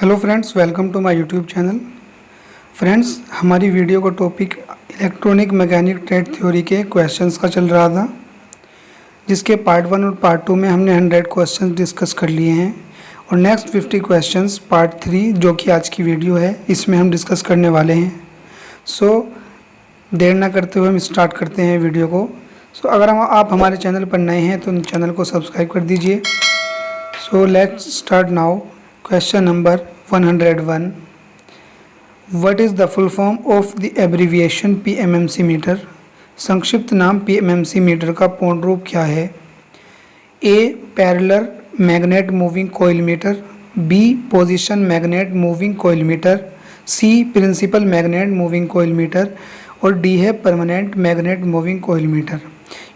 Hello friends, welcome to my YouTube channel. Friends, हमारी video का topic electronic mechanic trade theory के questions का चल रहा था, जिसके पार्ट 1 और पार्ट 2 में हमने 100 क्वेश्चंस डिस्कस कर लिए हैं और नेक्स्ट 50 क्वेश्चंस पार्ट 3 जो कि आज की वीडियो है इसमें हम डिस्कस करने वाले हैं। सो देर ना करते हुए हम स्टार्ट करते हैं वीडियो को। अगर आप हमारे चैनल पर नए हैं तो चैनल को सब्सक्राइब कर दीजिए। So let's start now. Question number 101. What is the full form of the abbreviation PMMC meter? संक्षिप्त नाम PMMC मीटर का पूर्ण रूप क्या है? A. Parallel magnet moving coil meter. B. Position magnet moving coil meter. C. Principal magnet moving coil meter. और D है permanent magnet moving coil meter.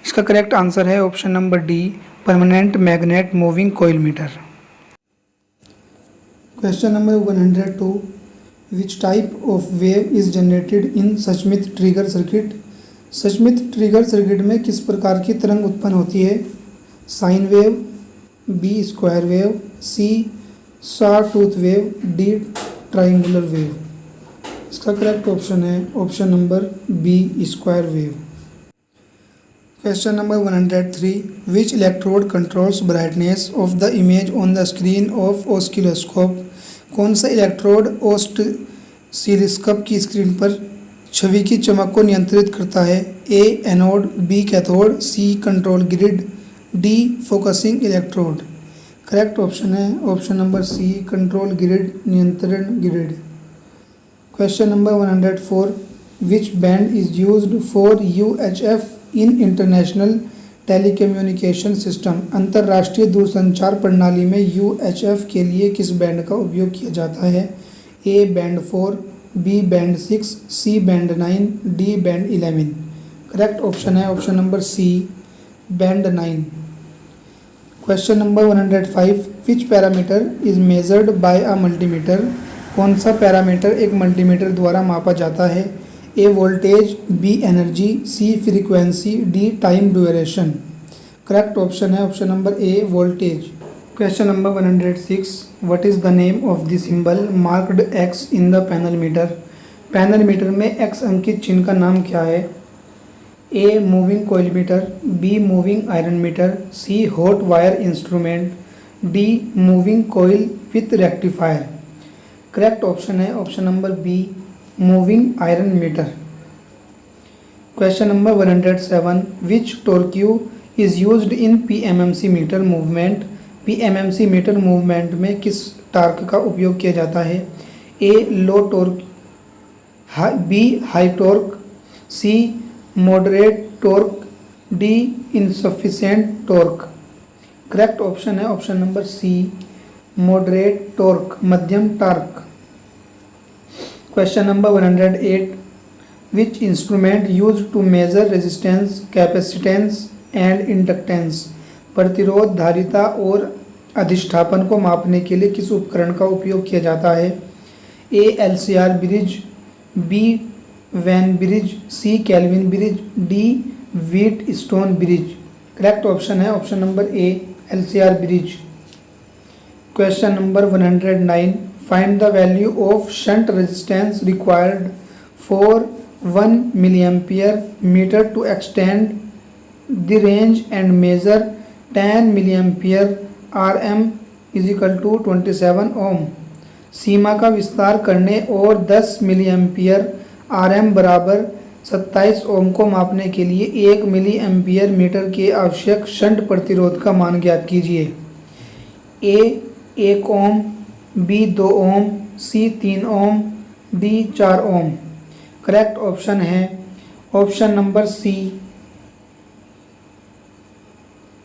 इसका करेक्ट आंसर है option number D, permanent magnet moving coil meter. Question number 102. Which type of wave is generated in Schmitt trigger circuit? Schmitt trigger circuit में किस प्रकार की तरंग उत्पन्न होती है? Sine wave, B square wave, C sawtooth wave, D triangular wave. इसका correct option है option number B square wave. Question number 103. Which electrode controls brightness of the image on the screen of oscilloscope? कौन सा electrode oscilloscope की screen पर छवि की चमक को नियंत्रित करता है? A anode, B cathode, C control grid, D focusing electrode. Correct option है option number C, control grid, नियंत्रण grid. Question number 104. Which band is used for UHF in international telecommunication system? अंतर्राष्ट्रीय दूरसंचार प्रणाली में यूएचएफ के लिए किस band का उपयोग किया जाता है? A band 4, B band 6, C band 9, D band 11। Correct option है option number C, band 9। Question number 105. Which parameter is measured by a multimeter? कौन सा पैरामीटर एक मल्टीमीटर द्वारा मापा जाता है? A voltage, B energy, C frequency, D time duration. Correct option है option number A, voltage. Question number 106. What is the name of the symbol marked x in the panel meter? Panel meter में X अंकित चिन्ह का नाम क्या है? A moving coil meter, B moving iron meter, C hot wire instrument, D moving coil with rectifier. Correct option है option number B, moving iron meter. Question number 107. Which torque is used in PMMC meter movement? PMMC meter movement में किस torque का उपयोग किया जाता है? A low torque, B high torque, C moderate torque, D insufficient torque. Correct option है option number C, moderate torque, मध्यम torque. Question number 108. Which instrument used to measure resistance, capacitance and inductance? प्रतिरोध, धारिता और अधिष्ठापन को मापने के लिए किस उपकरण का उपयोग किया जाता है? A LCR bridge, B van bridge, C Kelvin bridge, D Wheatstone bridge. Correct option है option number A, LCR bridge. Question number 109. Find the value of shunt resistance required for 1 milliampere meter to extend the range and measure 10 milliampere Rm is equal to 27 ohm। सीमा का विस्तार करने और 10 milliampere Rm बराबर 27 ओम को मापने के लिए 1 milli ampere metre के आवश्यक शंट प्रतिरोध का मान ज्ञात कीजिए। A 1 ohm, B 2 ohm, C 3 ohm, D 4 ohm. Correct option है option number C,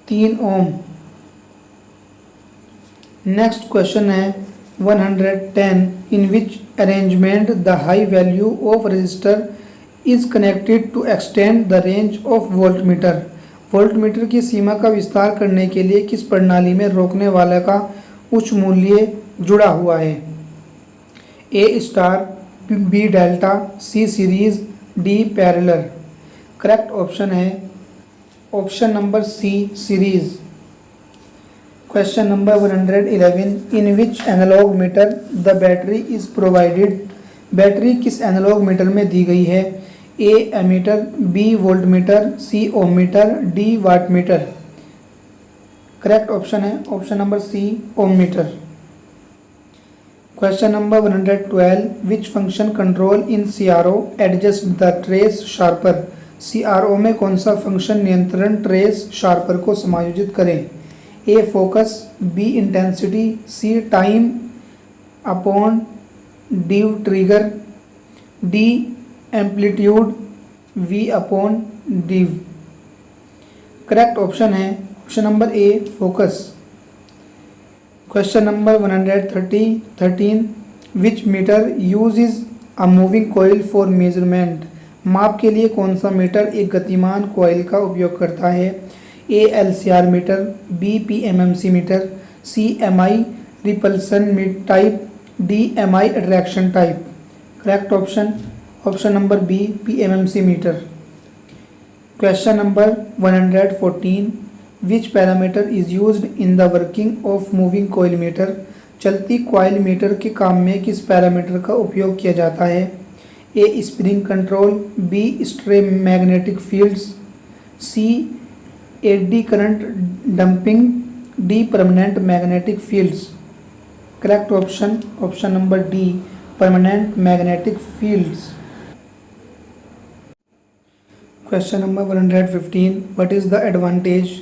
3 ohm. Next question है 110. In which arrangement the high value of resistor is connected to extend the range of voltmeter? Voltmeter की सीमा का विस्तार करने के लिए किस प्रणाली में रोकने वाले का उच्च मूल्य जुड़ा हुआ है? A star, B delta, C series, D parallel. Correct option है option number C, series. Question number 111, in which analog meter the battery is provided. Battery किस एनालॉग मीटर में दी गई है? A ammeter, B voltmeter, C ohmmeter, D wattmeter. Correct option है option number C, ohmmeter. Question number 112, which function control in CRO adjust the trace sharper. CRO में कौन सा function नियंत्रण trace sharper को समायोजित करें? A focus, B intensity, C time upon due trigger, D amplitude, V upon due. Correct option है option number A, focus. Question number 113, which meter uses a moving coil for measurement. माप के लिए कौन सा metre एक गतिमान कोयल का उपयोग करता है? A LCR meter, B PMMC meter, C MI repulsion type, D MI attraction type. Correct option option number B, PMMC meter. Question number 114, which parameter is used in the working of moving coil meter. चलती coil meter के काम में किस parameter का उपयोग किया जाता है? A spring control, B stray magnetic fields, C eddy current damping, D permanent magnetic fields. Correct option option number D, permanent magnetic fields. Question number 115, what is the advantage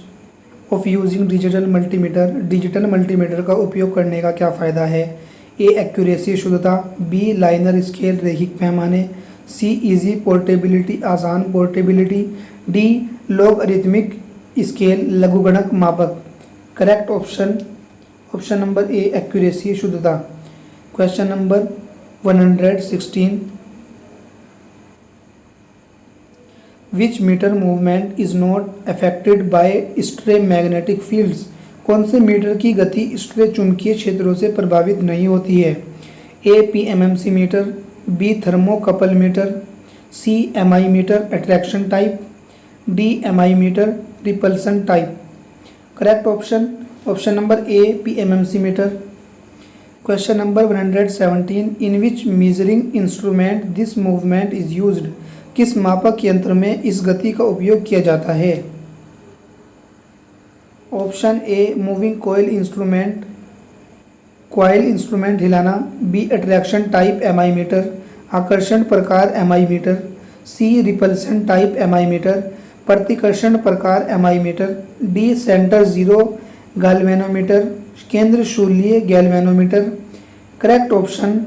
of using digital multimeter. Digital multimeter का उपयोग करने का क्या फ़ायदा है? A accuracy, शुद्धता, B linear scale, रैखिक पैमाने, सी इजी पोर्टेबिलिटी, आसान पोर्टेबिलिटी, डी लॉगरिथमिक स्केल, लघुगणक मापक। करेक्ट ऑप्शन ऑप्शन नंबर ए, एक्यूरेसी, शुद्धता। Question number 116, which meter movement is not affected by stray magnetic fields. कौन से मीटर की गति स्ट्रे चुंबकीय क्षेत्रों से प्रभावित नहीं होती है? A PMMC meter, B thermocouple meter, C MI meter attraction type, D MI meter repulsion type. Correct option option number A, PMMC meter. Question number 117, in which measuring instrument this movement is used. किस मापक यंत्र में इस गति का उपयोग किया जाता है? Option A, moving coil instrument, coil instrument हिलाना, B attraction type MI meter, आकर्षण प्रकार MI meter, C repulsion type MI meter, प्रतिकर्षण प्रकार MI meter, D centre zero galvanometer, केंद्र शून्य गैल्वेनोमीटर। करेक्ट ऑप्शन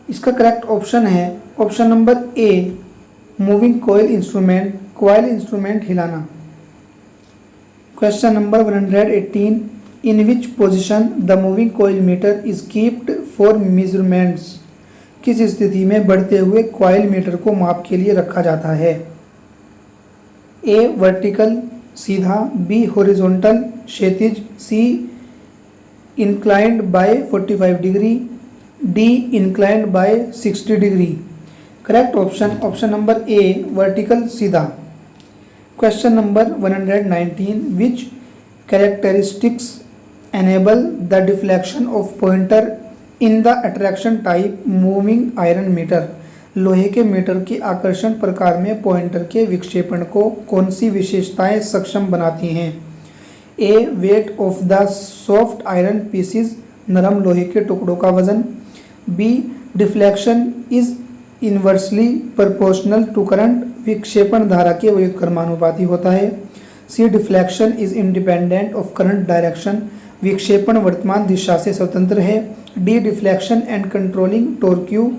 इसका करेक्ट ऑप्शन है option number A, moving coil instrument, coil instrument हिलाना। Question number 118, in which position the moving coil meter is keeped for measurements. किस स्थिति में बढ़ते हुए कॉइल मीटर को माप के लिए रखा जाता है? ए वर्टिकल, सीधा, बी हॉरिजॉन्टल, क्षैतिज, C inclined by 45 degree, D inclined by 60 degree. Correct option option number A, vertical, सीधा। Question number 119, which characteristics enable the deflection of pointer in the attraction type moving iron meter. लोहे के metre के आकर्षण प्रकार में pointer के विक्षेपण को कौन सी विशेषताएं सक्षम बनाती हैं? A weight of the soft iron pieces, नरम लोहे के टुकड़ों का वजन, B deflection is inversely proportional to current, विक्षेपण धारा के व्युत्क्रमानुपाती होता है, C deflection is independent of current direction, विक्षेपण वर्तमान दिशा से स्वतंत्र है, D deflection and controlling torque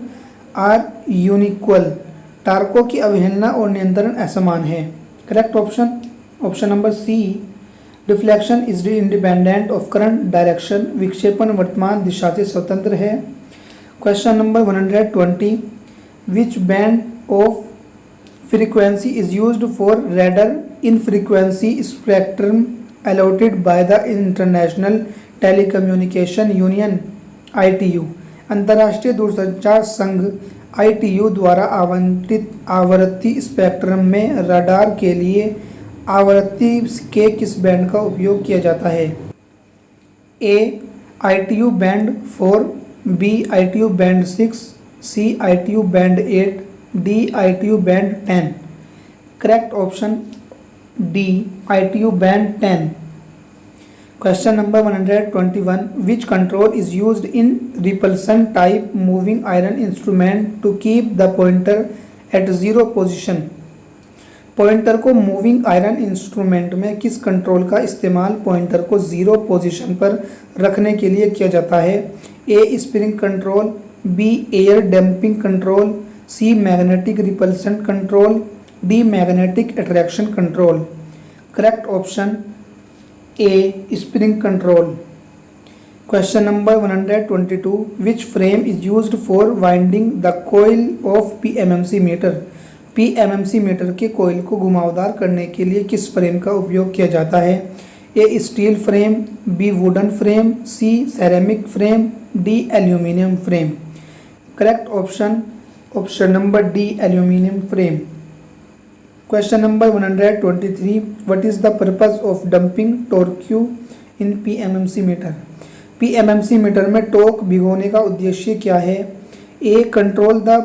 are unequal, टार्कों की अवहेलना और नियंत्रण असमान है। Correct option option number C, deflection is independent of current direction, विक्षेपण वर्तमान दिशा से स्वतंत्र है। Question number 120, which band of frequency is used for raider in frequency spectrum allotted by the international telecommunication union ITU। अंतर्राष्ट्रीय दूरसंचार संघ ITU द्वारा आवंटित आवर्ती स्पेक्ट्रम में रडार के लिए आवृत्ति के किस बैंड का उपयोग किया जाता है? A ITU band 4, B ITU band 6, C ITU band 8, D ITU band 10। Correct option D ITU band 10। Question number 121, which control is used in repulsion type moving iron instrument to keep the pointer at 0 position? Pointer को moving iron instrument में किस control का इस्तेमाल pointer को 0 position पर रखने के लिए किया जाता है? A spring control, B air damping control, C magnetic repulsion control, D magnetic attraction control. Correct option A spring control. Question number 122, which frame is used for winding the coil of PMMC meter? PMMC meter के coil को घुमावदार करने के लिए किस frame का उपयोग किया जाता है? A steel frame, B wooden frame, C ceramic frame, D aluminium frame. Correct option number D aluminium frame. Question number 123, what is the purpose of damping torque in PMMC meter? PMMC meter में torque भिगोने का उद्देश्य क्या है? A control the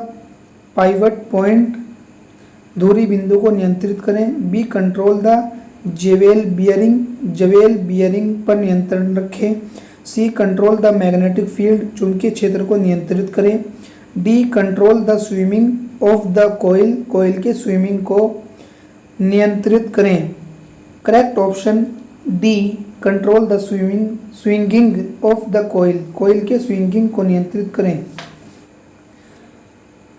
pivot point, धुरी बिंदु को नियंत्रित करें, B control the jewel bearing पर नियंत्रण रखें, C control the magnetic field, चुंबकीय क्षेत्र को नियंत्रित करें, D control the swimming of the coil के स्विमिंग को नियंत्रित करें। Correct option D control the swinging of the coil के स्विंगिंग को नियंत्रित करें।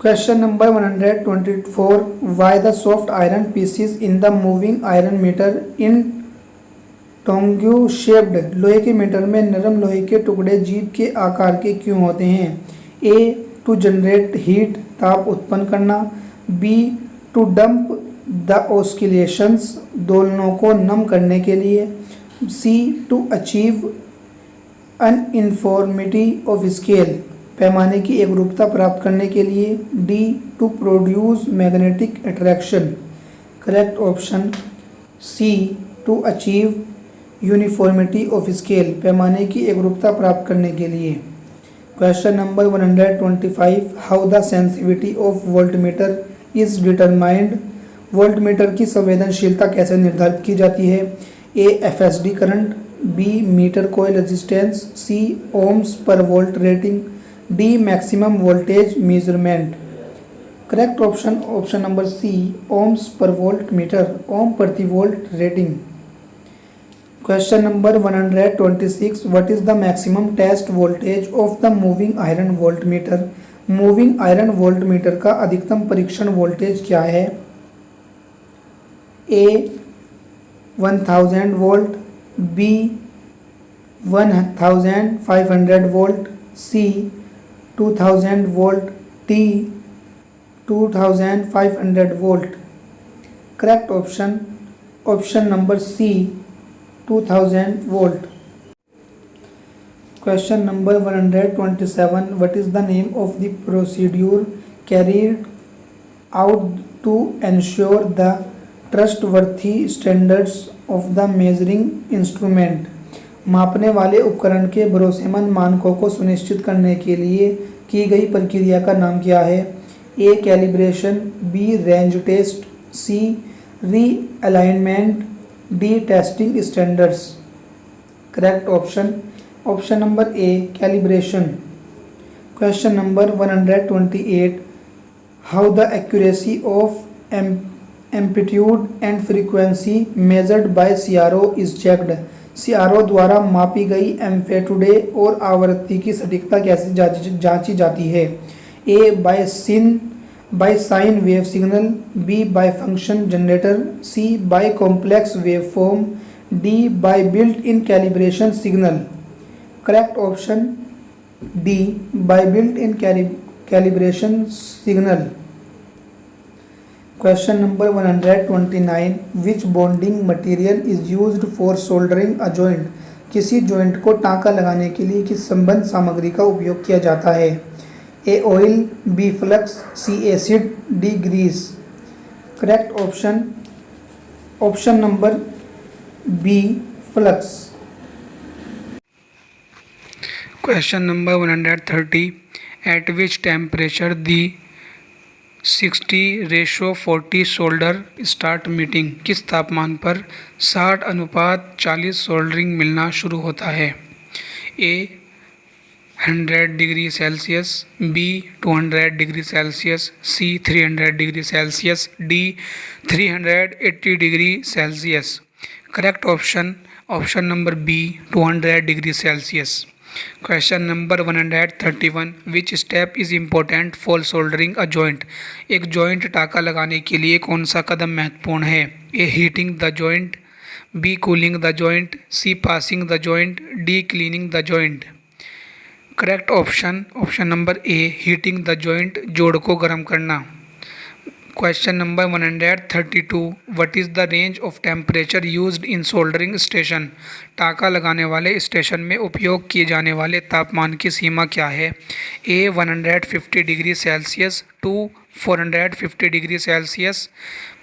Question number 124, why the soft iron pieces in the moving iron meter in tongue shaped? लोहे के मीटर में नरम लोहे के टुकड़े जीभ के आकार के क्यों होते हैं? ए टू जनरेट हीट, ताप उत्पन्न करना, B to damp the oscillations, दोलनों को नम करने के लिए, C to achieve an uniformity of scale, पैमाने की एकरूपता प्राप्त करने के लिए, D to produce magnetic attraction. Correct option C to achieve uniformity of scale, पैमाने की एकरूपता प्राप्त करने के लिए। Question number 125, how the sensitivity of voltmeter is determined? Voltmeter की संवेदनशीलता कैसे निर्धारित की जाती है? A FSD current, B meter coil resistance, C ohms per volt rating, D maximum voltage measurement. Correct option number C ohms per volt meter, ohm प्रति volt rating. Question number 126, what is the maximum test voltage of the moving iron voltmeter? Moving iron voltmeter का अधिकतम परीक्षण voltage क्या है? A 1000 volt, B 1500 volt, C 2000 volt, D 2500 volt. Correct option number C 2000 volt. Question number 127, what is the name of the procedure carried out to ensure the trustworthy standards of the measuring instrument? मापने वाले उपकरण के भरोसेमंद मानकों को सुनिश्चित करने के लिए की गई प्रक्रिया का नाम क्या है? ए कैलिब्रेशन, बी रेंज टेस्ट, सी री alignment, D testing standards. Correct option number A calibration. Question number 128, how the accuracy of amplitude and frequency measured by CRO is checked? CRO द्वारा मापी गई एम्पलीट्यूड और आवृत्ति की सटीकता कैसे जांची जाती है? A by sine wave signal, B by function generator, C by complex wave form, D by built in calibration signal. Correct option D by built in calibration signal. Question number 129, which bonding material is used for soldering a joint? किसी joint को टाँका लगाने के लिए किस संबंध सामग्री का उपयोग किया जाता है? A oil, B flux, C acid, D grease. Correct option number B flux. Question number 130, at which temperature the 60:40 solder start melting, किस तापमान पर 60:40 सोल्डरिंग मिलना शुरू होता है? A 100 degree Celsius, B 200 degree Celsius, C 300 degree Celsius, D 380 degree Celsius. Correct option option number B 200 degree Celsius. Question number 131, which step is important for soldering a joint, एक joint टाँका लगाने के लिए कौन सा कदम महत्वपूर्ण है? A heating the joint, B cooling the joint, C passing the joint, D cleaning the joint. Correct option option number A heating the joint, जोड़ को गर्म करना। Question number 132, what is the range of temperature used in soldering station, टाँका लगाने वाले station में उपयोग किए जाने वाले तापमान की सीमा क्या है? A 150 degree Celsius, 2 450 degree Celsius,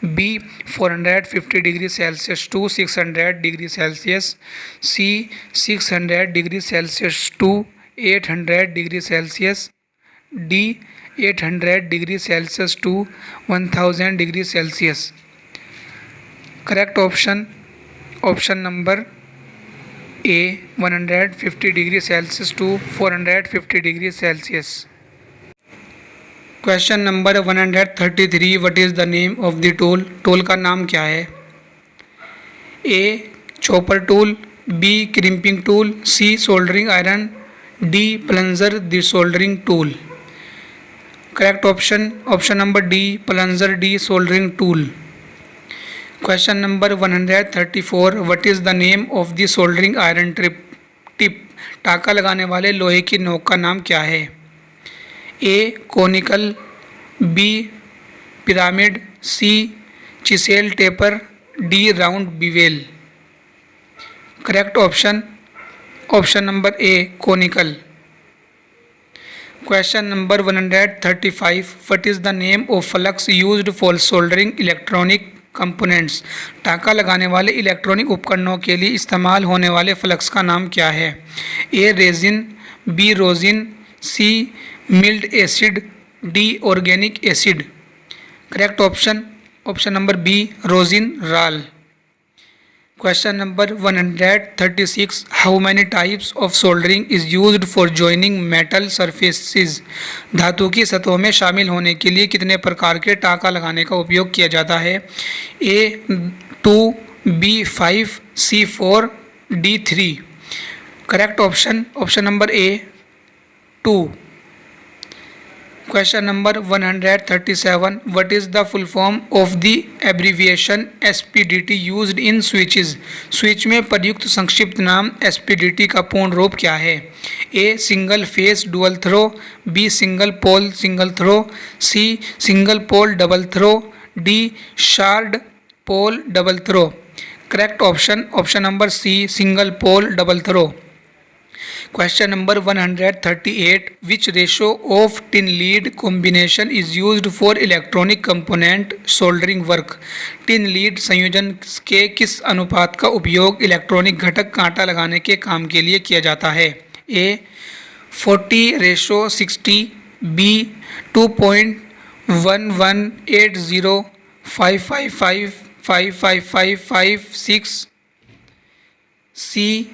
B 450 degree Celsius to 600 degree Celsius, C 600 degree Celsius to 800 degree Celsius, D 800 degree Celsius to 1000 degree Celsius. Correct option option number A 150 degree Celsius to 450 degree Celsius. Question number 133, what is the name of the tool, tool का नाम क्या है? A chopper tool, B crimping tool, C soldering iron, D plunger the soldering tool. Correct option option number D plunger D soldering tool. Question number 134, what is the name of the soldering iron tip, टाँका लगाने वाले लोहे की नोक का नाम क्या है? A conical, B pyramid, C chisel taper, D round bevel. Correct option option number A conical. Question number 135, what is the name of flux used for soldering electronic components, टाँका लगाने वाले इलेक्ट्रॉनिक उपकरणों के लिए इस्तेमाल होने वाले फ्लक्स का नाम क्या है? A resin, B rosin, C mild acid, D organic acid. Correct option option number B rosin राल। Question number 136, how many types of soldering is used for joining metal surfaces, धातु की सतहों में शामिल होने के लिए कितने प्रकार के टाँका लगाने का उपयोग किया जाता है? A 2, B 5, C 4, D 3। Correct option option number A 2। Question number 137, what is the full form of the abbreviation SPDT used in switches, switch में प्रयुक्त संक्षिप्त नाम एसपीडीटी का पूर्ण रूप क्या है? A single phase dual throw, B single pole single throw, C single pole double throw, D shared pole double throw. Correct option option number C single pole double throw. Question number 138, which ratio of tin lead combination is used for electronic component soldering work, tin lead संयोजन के किस अनुपात का उपयोग electronic घटक कांटा लगाने के काम के लिए किया जाता है? A 40:60, B 2.1180, 5555556, C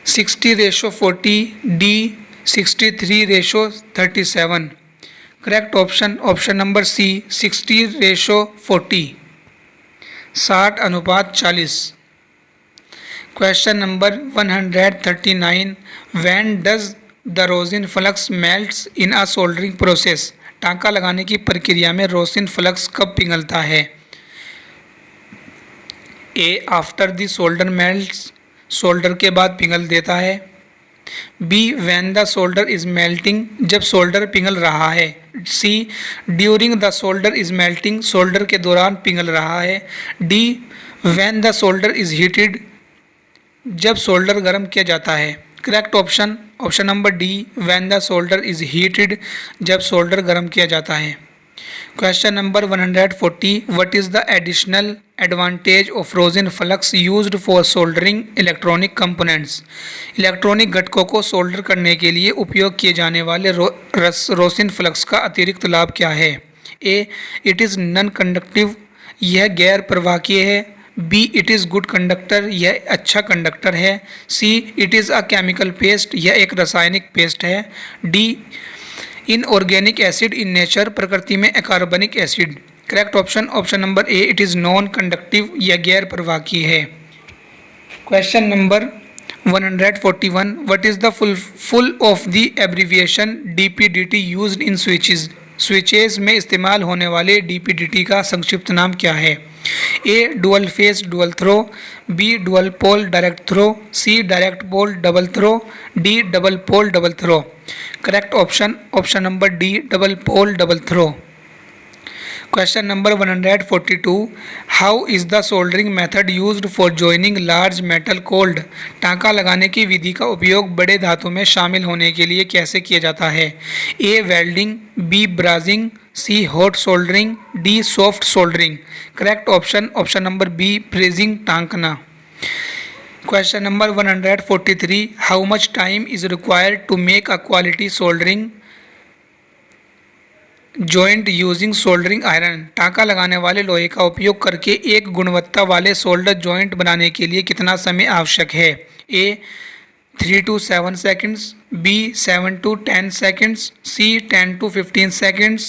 60:40, D 63:37। Correct option option number C 60:40, 60:40। Question number 139, when does the rosin flux melts in a soldering process, टाँका लगाने की प्रक्रिया में रोजिन फ्लक्स कब पिघलता है? A after the solder melts, solder के बाद पिघल देता है। B when the solder is melting, जब सोल्डर पिघल रहा है। C during the solder is melting, solder के दौरान पिघल रहा है। D when the solder is heated, जब सोल्डर गर्म किया जाता है। Correct option option number D when the solder is heated, जब सोल्डर गर्म किया जाता है। Question number 140. What is the additional advantage of rosin flux used for soldering electronic components? Electronic घटकों को सोल्डर करने के लिए उपयोग किए जाने वाले रोसिन फ्लक्स का अतिरिक्त लाभ क्या है? A. It is non conductive, यह गैर प्रवाहकीय है। B. It is good conductor, यह अच्छा कंडक्टर है। C. It is a chemical paste, यह एक रासायनिक पेस्ट है। D. Inorganic acid in nature, प्रकृति में अकार्बनिक एसिड। Correct option number A. It is non conductive, यह गैर प्रवाहकीय है। Question number 141. What is the full of the abbreviation DPDT used in switches? Switches में इस्तेमाल होने वाले डीपीडीटी का संक्षिप्त नाम क्या है? A. Dual phase dual throw, B. Dual pole direct throw, C. Direct pole double throw, D. Double pole double throw. Correct option number D. Double pole double throw. Question number 142. How is the soldering method used for joining large metal cold? टाँका लगाने की विधि का उपयोग बड़े धातु में शामिल होने के लिए कैसे किया जाता है? A. Welding, B. Brazing, C. Hot soldering, D. Soft soldering. Correct option number B. Freezing टाँकना। Question number 143. How much time is required to make a quality soldering joint using soldering iron? टाँका लगाने वाले लोहे का उपयोग करके एक गुणवत्ता वाले सोल्डर जॉइंट बनाने के लिए कितना समय आवश्यक है? A. 3 to 7 seconds, B. 7 to 10 seconds, C. 10 to 15 seconds,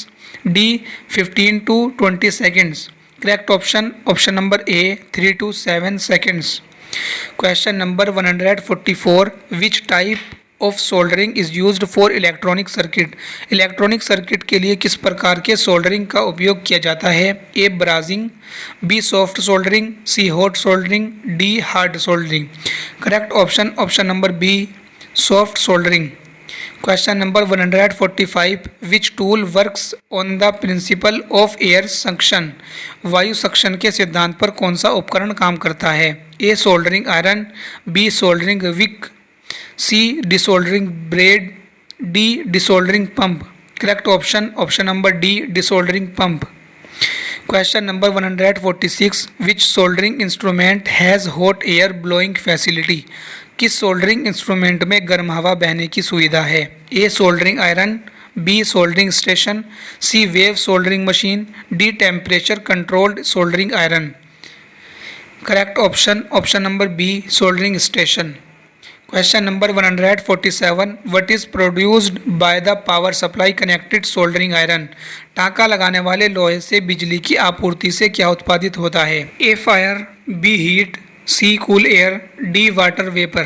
D. 15 to 20 seconds। Correct option number A. 3 to 7 seconds। Question number 144. Which type of soldering is used for electronic circuit? Electronic circuit के लिए किस प्रकार के soldering का उपयोग किया जाता है? A. Brazing, B. Soft soldering, C. Hot soldering, D. Hard soldering. Correct option number B. Soft soldering. Question number 145. Which tool works on the principle of air suction? वायु सक्शन के सिद्धांत पर कौन सा उपकरण काम करता है? A. Soldering iron, B. Soldering wick, C. Desoldering blade, D. Desoldering pump. Correct option number D. Desoldering pump. Question number 146. Which soldering instrument has hot air blowing facility? किस सोल्डरिंग इंस्ट्रूमेंट में गर्म हवा बहने की सुविधा है? A. Soldering iron, B. Soldering station, C. Wave soldering machine, D. Temperature controlled soldering iron. Correct option number B. Soldering station. Question number 147. What is produced by the power supply connected soldering iron? टाँका लगाने वाले लोहे से बिजली की आपूर्ति से क्या उत्पादित होता है? A. Fire, B. Heat, C. Cool air, D. Water vapour.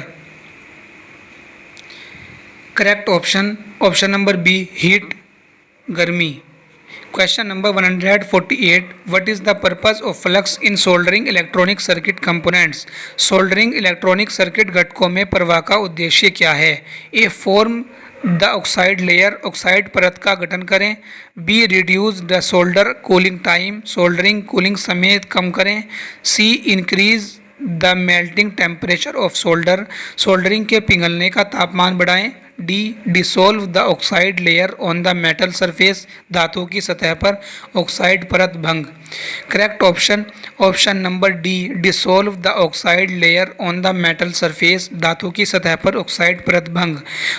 Correct option number B. Heat, गर्मी। Question number 148. What is the purpose of flux in soldering electronic circuit components? Soldering electronic circuit घटकों में प्रवाह का उद्देश्य क्या है? A. Form the oxide layer, oxide परत का गठन करें। B. Reduce the solder cooling time, soldering cooling समय कम करें। C. Increase the melting temperature of solder, soldering के पिघलने का तापमान बढ़ाएं। D. Dissolve the oxide layer on the metal surface, धातु की सतह पर ऑक्साइड परत भंग। Correct option number D. Dissolve the oxide layer on the metal surface, धातु की सतह पर ऑक्साइड परत भंग।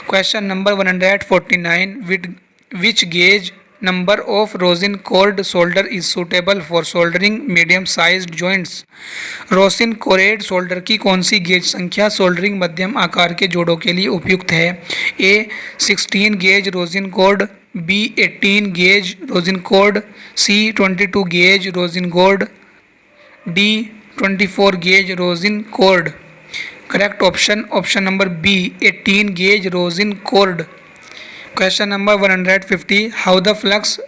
Question number 149. Which gauge number of rosin cored solder is suitable for soldering medium sized joints? Rosin cored solder की कौन सी gauge संख्या soldering मध्यम आकार के जोड़ों के लिए उपयुक्त है? A. 16 gauge rosin cored, B. 18 gauge rosin cored, C. 22 gauge rosin cored, D. 24 gauge rosin cored. Correct option number B. 18 gauge rosin cored. Question number 150. How the flux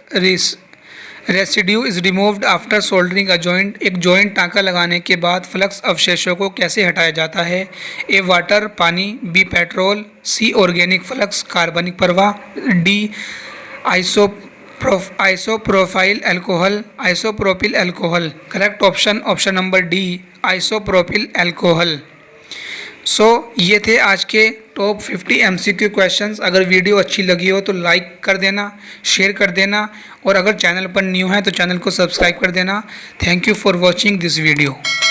residue is removed after soldering a joint? एक joint टाँका लगाने के बाद flux अवशेषों को कैसे हटाया जाता है? ए. वाटर पानी, बी. पेट्रोल, सी. ऑर्गेनिक फ्लक्स कार्बनिक प्रवाह, D. Isopropyl alcohol, isopropyl alcohol. Correct option number D. Isopropyl alcohol. ये थे आज के टॉप 50 MCQ क्वेश्चंस। अगर वीडियो अच्छी लगी हो तो लाइक कर देना, शेयर कर देना और अगर चैनल पर न्यू है तो चैनल को सब्सक्राइब कर देना। Thank you for watching this video.